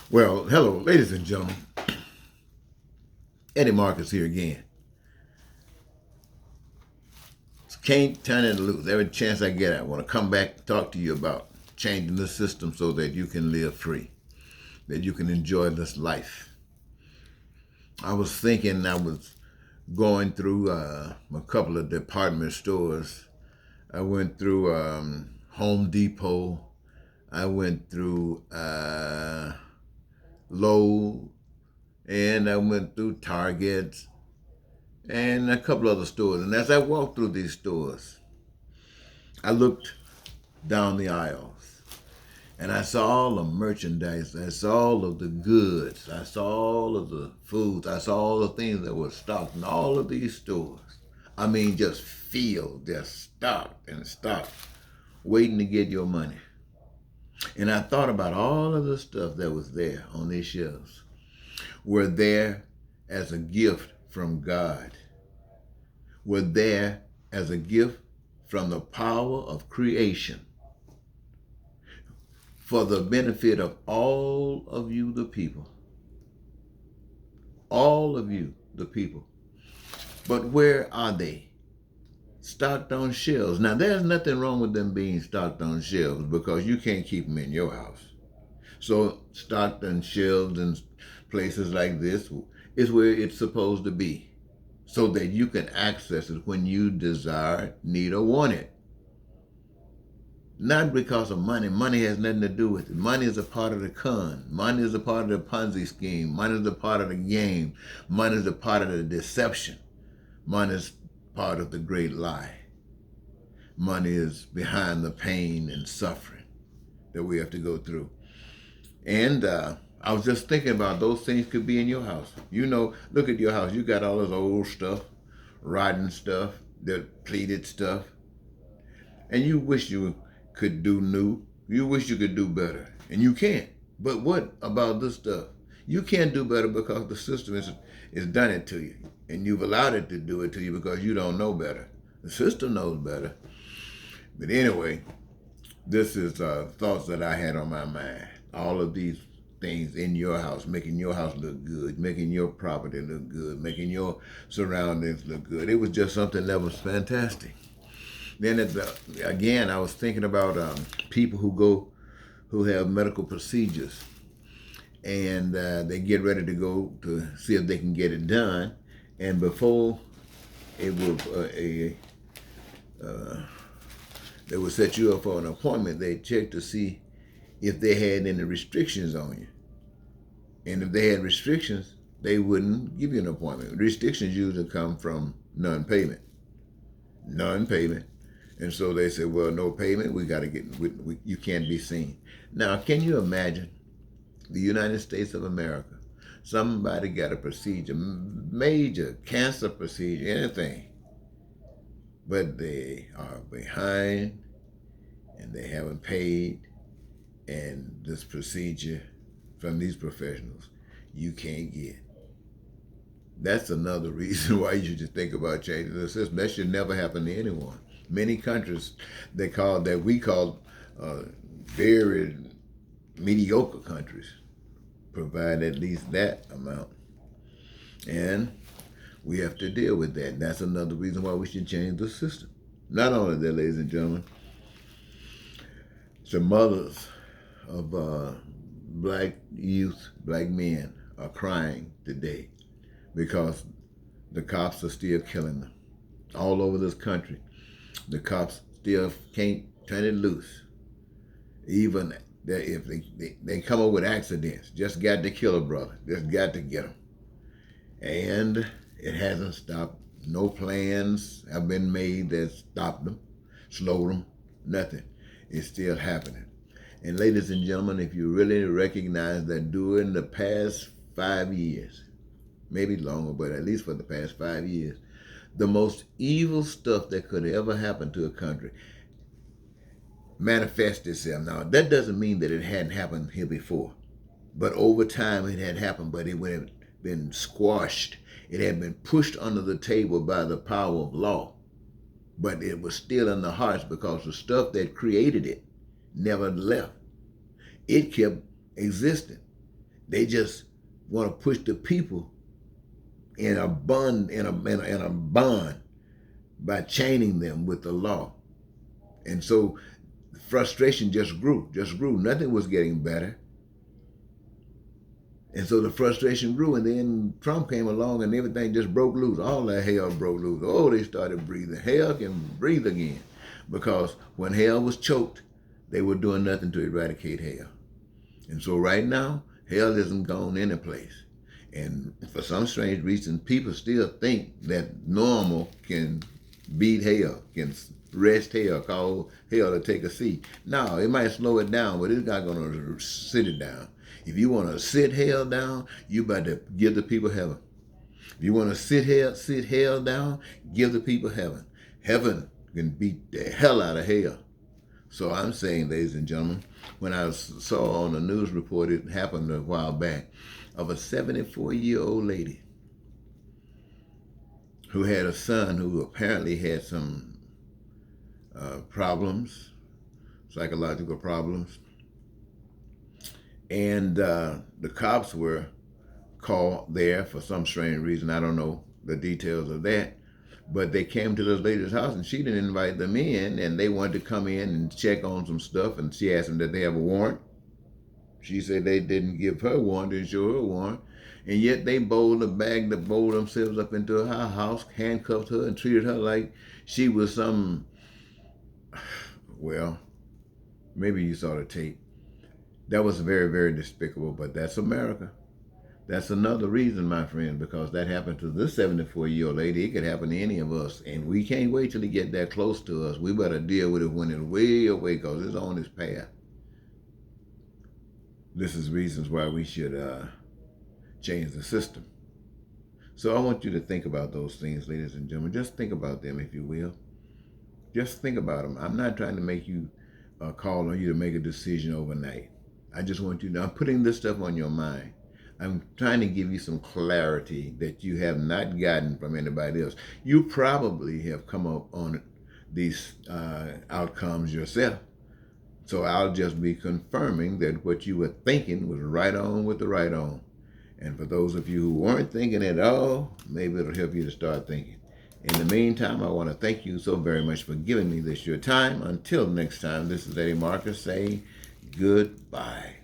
Well, hello, ladies and gentlemen. Eddie Marcus here again. Can't turn it loose. Every chance I get, I want to come back and talk to you about changing the system so that you can live free, that you can enjoy this life. I was thinking I was going through a couple of department stores. I went through Home Depot. I went through Lowe's, and I went through Target and a couple other stores. And as I walked through these stores, I looked down the aisles and I saw all the merchandise. I saw all of the goods. I saw all of the foods. I saw all the things that were stocked in all of these stores. I mean, just filled, just stocked and stocked, waiting to get your money. And I thought about all of the stuff that was there on these shelves were there as a gift from God, were there as a gift from the power of creation for the benefit of all of you, the people. All of you, the people. But where are they? Stocked on shelves. Now, there's nothing wrong with them being stocked on shelves because you can't keep them in your house. So, stocked on shelves and places like this is where it's supposed to be so that you can access it when you desire, need, or want it. Not because of money. Money has nothing to do with it. Money is a part of the con. Money is a part of the Ponzi scheme. Money is a part of the game. Money is a part of the deception. Money is part of the great lie. Money is behind the pain and suffering that we have to go through. And I was just thinking about those things could be in your house. You know, look at your house. You got all this old stuff, rotten stuff, depleted stuff. And you wish you could do new. You wish you could do better. And you can't. But what about this stuff? You can't do better because the system is done it to you. And you've allowed it to do it to you because you don't know better. The system knows better. But anyway, this is thoughts that I had on my mind. All of these things in your house, making your house look good, making your property look good, making your surroundings look good. It was just something that was fantastic. Then again, I was thinking about people who have medical procedures, and they get ready to go to see if they can get it done, and before it will they would set you up for an appointment. They check to see if they had any restrictions on you, and if they had restrictions, they wouldn't give you an appointment. Restrictions usually come from non-payment. And so they said, well, no payment, we got to you can't be seen. Now, can you imagine the United States of America? Somebody got a procedure, major cancer procedure, anything, but they are behind and they haven't paid, and this procedure from these professionals you can't get. That's another reason why you should think about changing the system. That should never happen to anyone. Many countries we call very mediocre countries provide at least that amount, and we have to deal with that. That's another reason why we should change the system. Not only that, ladies and gentlemen, the mothers of black youth, black men are crying today because the cops are still killing them all over this country. The cops still can't turn it loose. Even if they come up with accidents, just got to kill a brother, just got to get him. And it hasn't stopped. No plans have been made that stop them, slow them, nothing. It's still happening. And ladies and gentlemen, if you really recognize that during the past 5 years, maybe longer, but at least for the past 5 years, the most evil stuff that could ever happen to a country manifests itself. Now, that doesn't mean that it hadn't happened here before, but over time it had happened, but it would have been squashed. It had been pushed under the table by the power of law, but it was still in the hearts because the stuff that created it never left. It kept existing. They just want to push the people in a bond, in a bond by chaining them with the law. And so frustration just grew. Nothing was getting better. And so the frustration grew, and then Trump came along and everything just broke loose. All that hell broke loose. Oh, they started breathing. Hell can breathe again. Because when hell was choked, they were doing nothing to eradicate hell. And so right now, hell isn't gone any place. And for some strange reason, people still think that normal can beat hell, can rest hell, call hell to take a seat. No, it might slow it down, but it's not going to sit it down. If you want to sit hell down, you better give the people heaven. If you want to sit hell down, give the people heaven. Heaven can beat the hell out of hell. So I'm saying, ladies and gentlemen, when I saw on the news report, it happened a while back, of a 74-year-old lady who had a son who apparently had some problems, psychological problems. And the cops were called there for some strange reason. I don't know the details of that. But they came to this lady's house, and she didn't invite them in, and they wanted to come in and check on some stuff, and she asked them, did they have a warrant? She said they didn't give her a warrant, didn't show her a warrant, and yet they bowled themselves up into her house, handcuffed her, and treated her like she was some, well, maybe you saw the tape. That was very, very despicable, but that's America. That's another reason, my friend, because that happened to this 74-year-old lady. It could happen to any of us, and we can't wait till it get that close to us. We better deal with it when it's way away, because it's on its path. This is reasons why we should change the system. So I want you to think about those things, ladies and gentlemen. Just think about them, if you will. Just think about them. I'm not trying to make you call on you to make a decision overnight. I just want you to, I'm putting this stuff on your mind. I'm trying to give you some clarity that you have not gotten from anybody else. You probably have come up on these outcomes yourself. So I'll just be confirming that what you were thinking was right on with the right on. And for those of you who weren't thinking at all, maybe it'll help you to start thinking. In the meantime, I want to thank you so very much for giving me this your time. Until next time, this is Eddie Marcus saying goodbye.